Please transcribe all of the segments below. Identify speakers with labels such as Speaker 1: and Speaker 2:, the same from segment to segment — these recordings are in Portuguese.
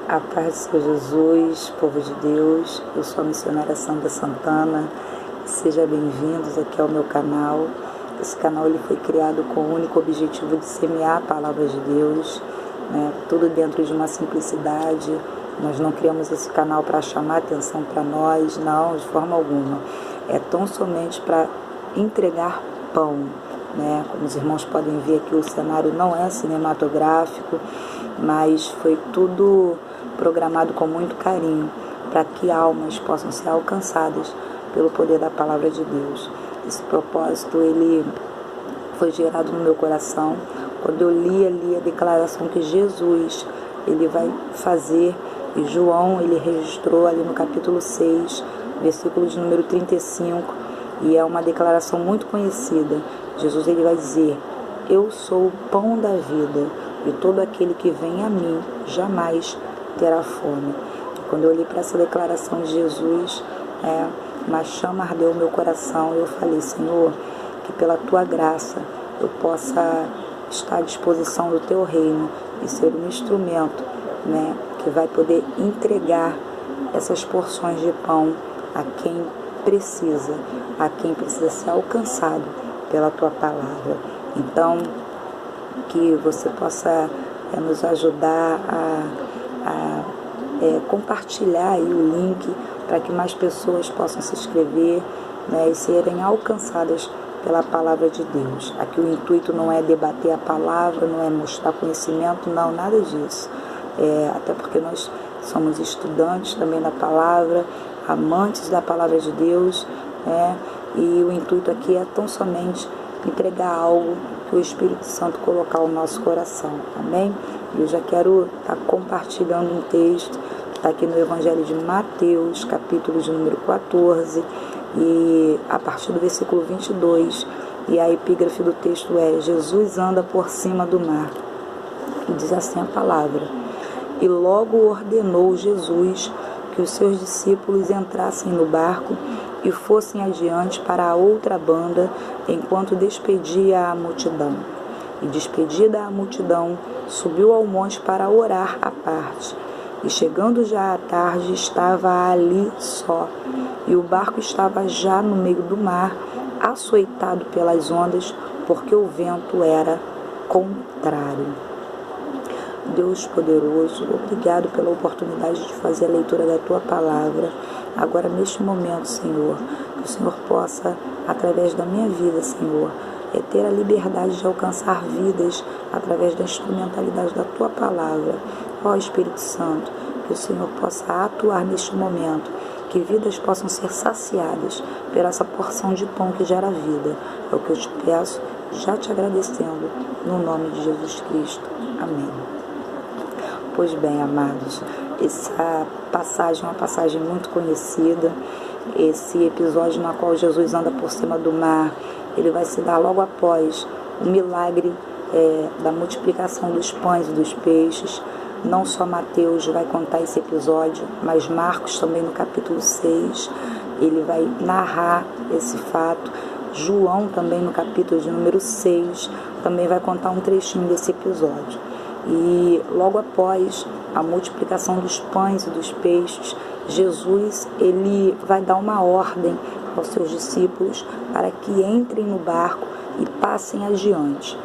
Speaker 1: A paz do Senhor Jesus, povo de Deus, eu sou a missionária Sandra Santana, sejam bem-vindos aqui ao meu canal. Esse canal ele foi criado com o único objetivo de semear a palavra de Deus, tudo dentro de uma simplicidade. Nós não criamos esse canal para chamar atenção para nós, não, de forma alguma. É tão somente para entregar pão. Como os irmãos podem ver aqui, o cenário não é cinematográfico, mas foi tudo programado com muito carinho para que almas possam ser alcançadas pelo poder da palavra de Deus. Esse propósito ele foi gerado no meu coração quando eu li ali a declaração que Jesus ele vai fazer, e João ele registrou ali no capítulo 6, versículo de número 35, e é uma declaração muito conhecida. Jesus ele vai dizer: eu sou o pão da vida, e todo aquele que vem a mim jamais terá fome. Quando eu olhei para essa declaração de Jesus, uma chama ardeu o meu coração, e eu falei: Senhor, que pela tua graça eu possa estar à disposição do teu reino e ser um instrumento, que vai poder entregar essas porções de pão a quem precisa ser alcançado pela tua palavra. Então, que você possa nos ajudar a compartilhar aí o link para que mais pessoas possam se inscrever, e serem alcançadas pela palavra de Deus. Aqui o intuito não é debater a palavra, não é mostrar conhecimento, não, nada disso. Até porque nós somos estudantes também da palavra, amantes da palavra de Deus, e o intuito aqui é tão somente entregar algo que o Espírito Santo colocar no nosso coração, amém? Eu já quero estar compartilhando um texto, está aqui no Evangelho de Mateus, capítulo de número 14, e a partir do versículo 22, e a epígrafe do texto é: Jesus anda por cima do mar, e diz assim a palavra: e logo ordenou Jesus que os seus discípulos entrassem no barco e fossem adiante para a outra banda, enquanto despedia a multidão. E despedida a multidão, subiu ao monte para orar à parte. E chegando já à tarde, estava ali só, e o barco estava já no meio do mar, açoitado pelas ondas, porque o vento era contrário. Deus poderoso, obrigado pela oportunidade de fazer a leitura da Tua Palavra. Agora, neste momento, Senhor, que o Senhor possa, através da minha vida, Senhor, ter a liberdade de alcançar vidas através da instrumentalidade da Tua Palavra. Ó Espírito Santo, que o Senhor possa atuar neste momento, que vidas possam ser saciadas por essa porção de pão que gera vida. É o que eu te peço, já te agradecendo, no nome de Jesus Cristo. Amém. Pois bem, amados, essa passagem é uma passagem muito conhecida. Esse episódio no qual Jesus anda por cima do mar, ele vai se dar logo após o milagre da multiplicação dos pães e dos peixes. Não só Mateus vai contar esse episódio, mas Marcos também no capítulo 6, ele vai narrar esse fato. João também no capítulo de número 6, também vai contar um trechinho desse episódio. E logo após a multiplicação dos pães e dos peixes, Jesus ele vai dar uma ordem aos seus discípulos para que entrem no barco e passem adiante.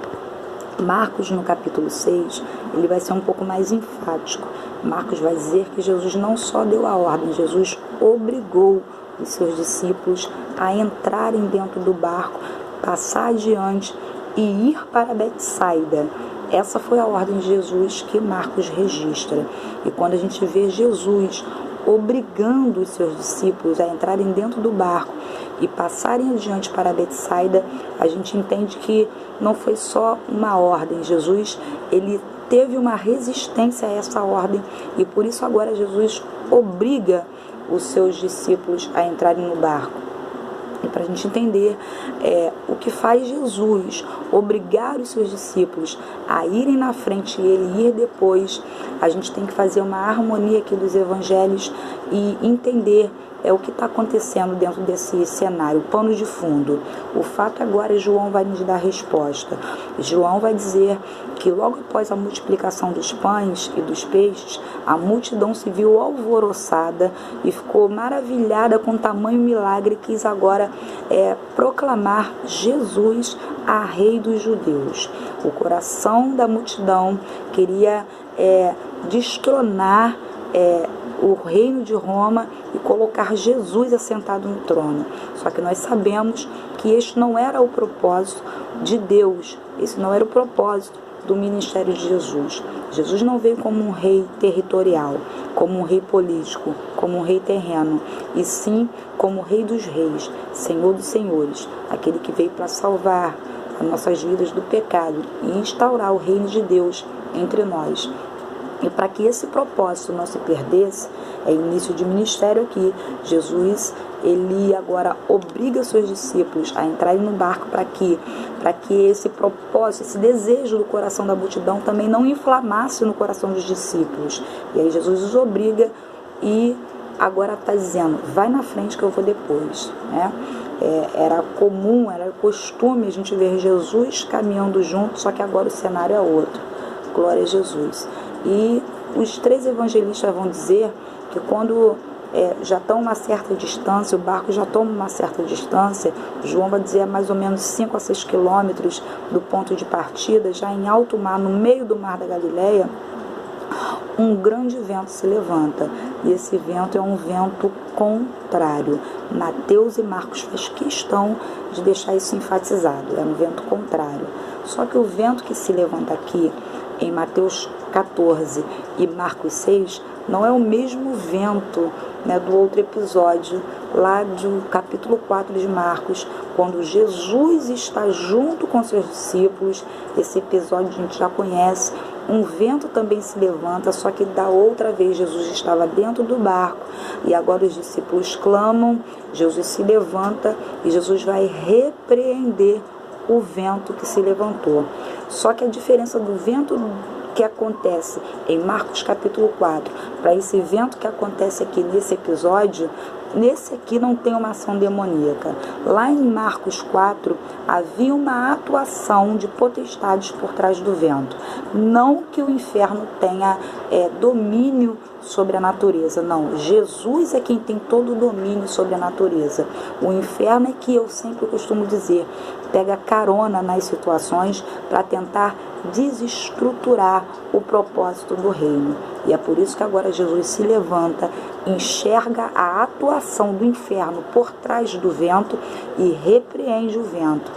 Speaker 1: Marcos, no capítulo 6, ele vai ser um pouco mais enfático. Marcos vai dizer que Jesus não só deu a ordem, Jesus obrigou os seus discípulos a entrarem dentro do barco, passar adiante e ir para Betsaida. Essa foi a ordem de Jesus que Marcos registra. E quando a gente vê Jesus obrigando os seus discípulos a entrarem dentro do barco e passarem adiante para Betsaida, a gente entende que não foi só uma ordem. Jesus, ele teve uma resistência a essa ordem, e por isso agora Jesus obriga os seus discípulos a entrarem no barco. E para a gente entender o que faz Jesus obrigar os seus discípulos a irem na frente e ele ir depois, a gente tem que fazer uma harmonia aqui dos evangelhos e entender é o que está acontecendo dentro desse cenário, o pano de fundo. O fato agora é João vai nos dar a resposta. João vai dizer que logo após a multiplicação dos pães e dos peixes, a multidão se viu alvoroçada e ficou maravilhada com o tamanho milagre e quis agora proclamar Jesus a Rei dos Judeus. O coração da multidão queria destronar o reino de Roma e colocar Jesus assentado no trono. Só que nós sabemos que este não era o propósito de Deus, esse não era o propósito do ministério de Jesus. Jesus não veio como um rei territorial, como um rei político, como um rei terreno, e sim como o Rei dos Reis, Senhor dos Senhores, aquele que veio para salvar as nossas vidas do pecado e instaurar o reino de Deus entre nós. E para que esse propósito não se perdesse, início de ministério aqui, Jesus, ele agora obriga seus discípulos a entrarem no barco para que esse propósito, esse desejo do coração da multidão também não inflamasse no coração dos discípulos. E aí Jesus os obriga e agora está dizendo, vai na frente que eu vou depois, né? Era comum, era costume a gente ver Jesus caminhando junto, só que agora o cenário é outro. Glória a Jesus. E os 3 evangelistas vão dizer que quando já estão uma certa distância, o barco já toma uma certa distância, João vai dizer mais ou menos 5 a 6 quilômetros do ponto de partida, já em alto mar, no meio do mar da Galileia, um grande vento se levanta, e esse vento é um vento contrário. Mateus e Marcos faz questão de deixar isso enfatizado, é um vento contrário. Só que o vento que se levanta aqui, em Mateus 14 e Marcos 6, não é o mesmo vento, né, do outro episódio, lá do capítulo 4 de Marcos, quando Jesus está junto com seus discípulos. Esse episódio a gente já conhece. Um vento também se levanta, só que da outra vez Jesus estava dentro do barco e agora os discípulos clamam, Jesus se levanta e Jesus vai repreender o vento que se levantou. Só que a diferença do vento que acontece em Marcos capítulo 4 para esse vento que acontece aqui nesse episódio, nesse aqui não tem uma ação demoníaca. Lá em Marcos 4 havia uma atuação de potestades por trás do vento. Não que o inferno tenha domínio sobre a natureza, não. Jesus é quem tem todo o domínio sobre a natureza. O inferno é que eu sempre costumo dizer, pega carona nas situações para tentar desestruturar o propósito do reino. E é por isso que agora Jesus se levanta, enxerga a atuação do inferno por trás do vento e repreende o vento.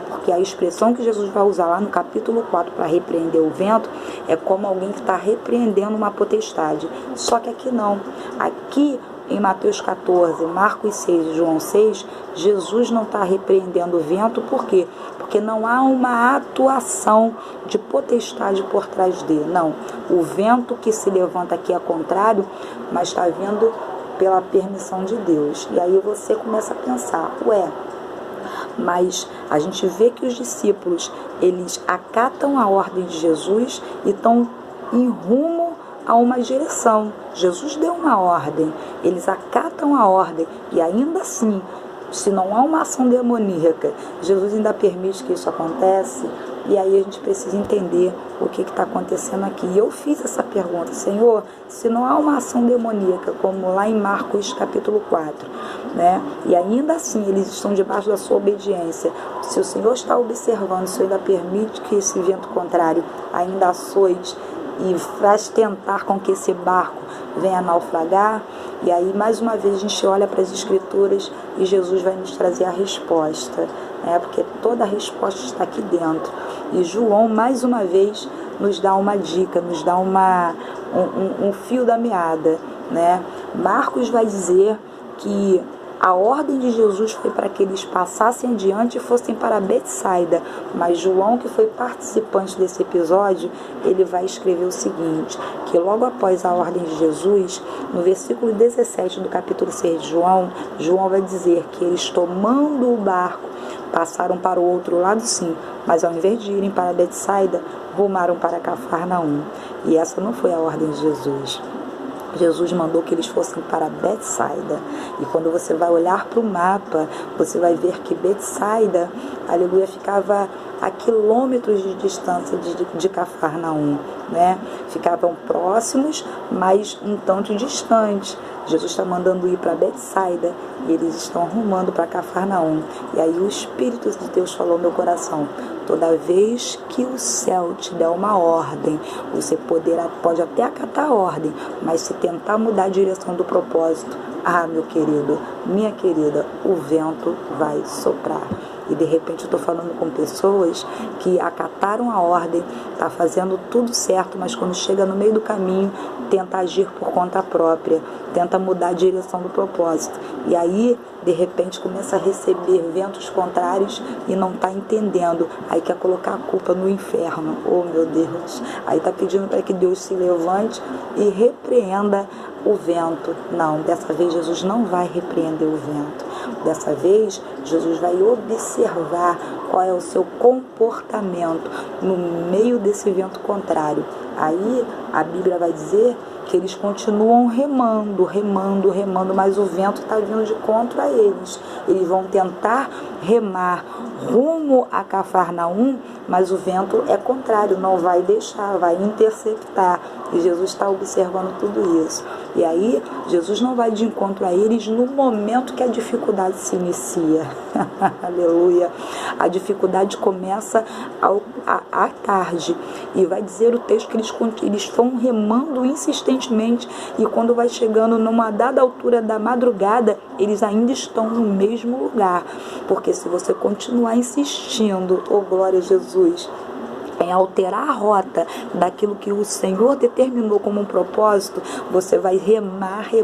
Speaker 1: Porque a expressão que Jesus vai usar lá no capítulo 4 para repreender o vento é como alguém que está repreendendo uma potestade. Só que aqui não. Aqui em Mateus 14, Marcos 6 e João 6, Jesus não está repreendendo o vento. Por quê? Porque não há uma atuação de potestade por trás dele. Não. O vento que se levanta aqui é contrário, mas está vindo pela permissão de Deus. E aí você começa a pensar, mas a gente vê que os discípulos, eles acatam a ordem de Jesus e estão em rumo a uma direção. Jesus deu uma ordem, eles acatam a ordem e ainda assim, se não há uma ação demoníaca, Jesus ainda permite que isso aconteça. E aí a gente precisa entender o que está acontecendo aqui. E eu fiz essa pergunta, Senhor, se não há uma ação demoníaca, como lá em Marcos capítulo 4, né? E ainda assim eles estão debaixo da sua obediência. Se o Senhor está observando, o Senhor ainda permite que esse vento contrário ainda açoite e faz tentar com que esse barco venha naufragar. E aí mais uma vez a gente olha para as Escrituras e Jesus vai nos trazer a resposta, porque toda a resposta está aqui dentro. E João mais uma vez nos dá uma dica, nos dá um fio da meada, né? Marcos vai dizer que a ordem de Jesus foi para que eles passassem adiante e fossem para Betsaida, mas João, que foi participante desse episódio, ele vai escrever o seguinte, que logo após a ordem de Jesus, no versículo 17 do capítulo 6 de João, João vai dizer que eles, tomando o barco, passaram para o outro lado, sim, mas ao invés de irem para Betsaida, rumaram para Cafarnaum. E essa não foi a ordem de Jesus. Jesus mandou que eles fossem para Betsaida. E quando você vai olhar para o mapa, você vai ver que Betsaida, aleluia, ficava a quilômetros de distância de Cafarnaum, né? Ficavam próximos, mas um tanto distantes. Jesus está mandando ir para Betsaida e eles estão rumando para Cafarnaum. E aí o Espírito de Deus falou no meu coração: toda vez que o céu te der uma ordem, você pode até acatar a ordem, mas se tentar mudar a direção do propósito, meu querido, minha querida, o vento vai soprar. E de repente eu estou falando com pessoas que acataram a ordem, está fazendo tudo certo, mas quando chega no meio do caminho, tenta agir por conta própria, tenta mudar a direção do propósito. E aí, de repente, começa a receber ventos contrários e não está entendendo. Aí quer colocar a culpa no inferno. Oh, meu Deus! Aí está pedindo para que Deus se levante e repreenda o vento. Não, dessa vez Jesus não vai repreender o vento. Dessa vez, Jesus vai observar qual é o seu comportamento no meio desse vento contrário. Aí, a Bíblia vai dizer que eles continuam remando, mas o vento está vindo de contra a eles. Eles vão tentar remar rumo a Cafarnaum, mas o vento é contrário, não vai deixar, vai interceptar. E Jesus está observando tudo isso. E aí, Jesus não vai de encontro a eles no momento que a dificuldade se inicia. Aleluia. A dificuldade começa à tarde. E vai dizer o texto que eles estão remando insistentemente. E quando vai chegando numa dada altura da madrugada, eles ainda estão no mesmo lugar. Porque se você continuar insistindo, oh glória a Jesus, em alterar a rota daquilo que o Senhor determinou como um propósito, você vai remar e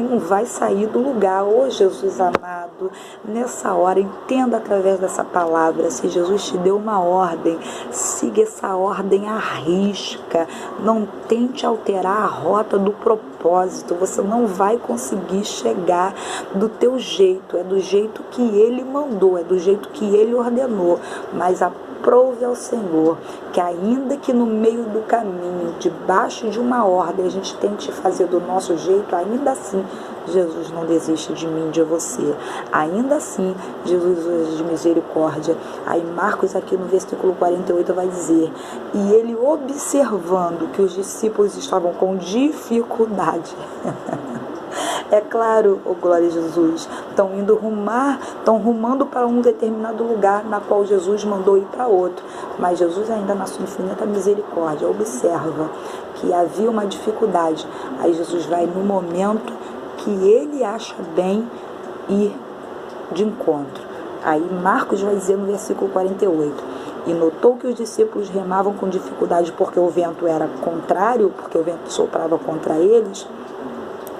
Speaker 1: não vai sair do lugar. Oh Jesus amado, nessa hora, entenda através dessa palavra, se Jesus te deu uma ordem, siga essa ordem à risca, não tente alterar a rota do propósito, você não vai conseguir chegar do teu jeito, é do jeito que Ele mandou, é do jeito que Ele ordenou, mas aprove ao Senhor que ainda que no meio do caminho, debaixo de uma ordem, a gente tente fazer do nosso jeito, ainda assim Jesus não desiste de mim, de você. Ainda assim, Jesus usa de misericórdia. Aí Marcos aqui no versículo 48 vai dizer: e ele observando que os discípulos estavam com dificuldade. É claro, oh glória a Jesus, estão rumando para um determinado lugar na qual Jesus mandou ir para outro. Mas Jesus ainda na sua infinita misericórdia observa que havia uma dificuldade. Aí Jesus vai no momento que ele acha bem ir de encontro. Aí Marcos vai dizer no versículo 48: e notou que os discípulos remavam com dificuldade porque o vento era contrário, porque o vento soprava contra eles.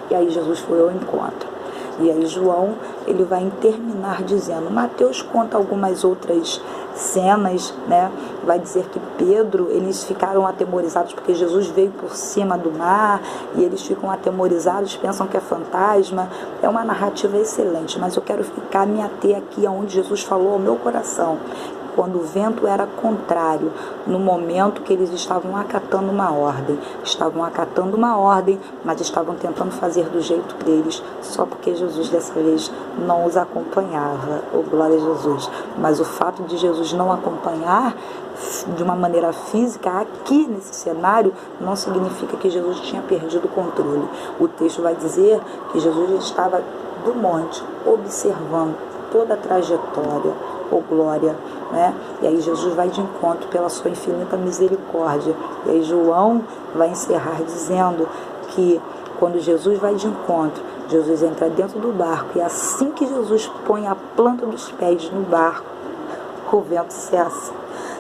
Speaker 1: E aí Jesus foi ao encontro. E aí João, ele vai terminar dizendo, Mateus conta algumas outras cenas, né? Vai dizer que Pedro, eles ficaram atemorizados porque Jesus veio por cima do mar e eles ficam atemorizados, pensam que é fantasma. É uma narrativa excelente, mas eu quero me ater aqui aonde Jesus falou ao meu coração, quando o vento era contrário, no momento que eles estavam acatando uma ordem. Estavam acatando uma ordem, mas estavam tentando fazer do jeito deles, só porque Jesus dessa vez não os acompanhava. Oh, glória a Jesus. Mas o fato de Jesus não acompanhar de uma maneira física aqui nesse cenário não significa que Jesus tinha perdido o controle. O texto vai dizer que Jesus estava do monte, observando toda a trajetória. Oh glória, né? E aí Jesus vai de encontro pela sua infinita misericórdia. E aí João vai encerrar dizendo que quando Jesus vai de encontro, Jesus entra dentro do barco e assim que Jesus põe a planta dos pés no barco, o vento cessa,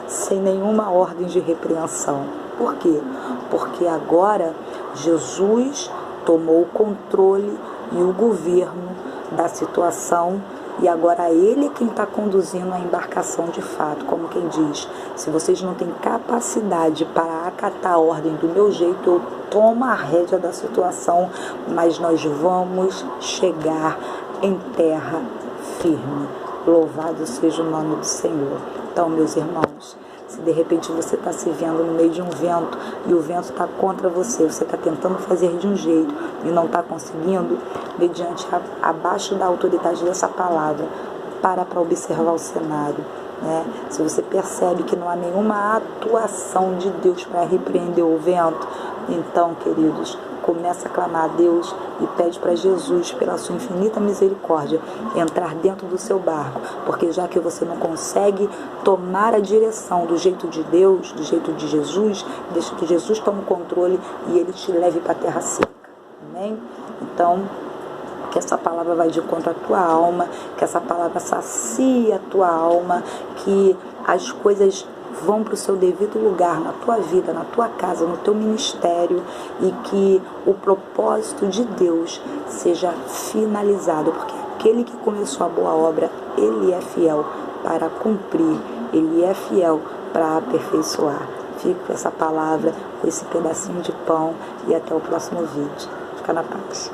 Speaker 1: sem nenhuma ordem de repreensão. Por quê? Porque agora Jesus tomou o controle e o governo da situação. E agora ele é quem está conduzindo a embarcação de fato, como quem diz, se vocês não têm capacidade para acatar a ordem do meu jeito, eu tomo a rédea da situação, mas nós vamos chegar em terra firme. Louvado seja o nome do Senhor. Então, meus irmãos, Se de repente você está se vendo no meio de um vento e o vento está contra você está tentando fazer de um jeito e não está conseguindo, mediante abaixo da autoridade dessa palavra, para observar o cenário. Né? Se você percebe que não há nenhuma atuação de Deus para repreender o vento, então, queridos, começa a clamar a Deus e pede para Jesus, pela sua infinita misericórdia, entrar dentro do seu barco, porque já que você não consegue tomar a direção do jeito de Deus, do jeito de Jesus, deixa que Jesus tome o controle e Ele te leve para a terra seca. Amém? Então, que essa palavra vai de encontro à tua alma, que essa palavra sacia a tua alma, que as coisas vão para o seu devido lugar na tua vida, na tua casa, no teu ministério, e que o propósito de Deus seja finalizado, porque aquele que começou a boa obra, Ele é fiel para cumprir, Ele é fiel para aperfeiçoar. Fique com essa palavra, com esse pedacinho de pão, e até o próximo vídeo. Fica na paz.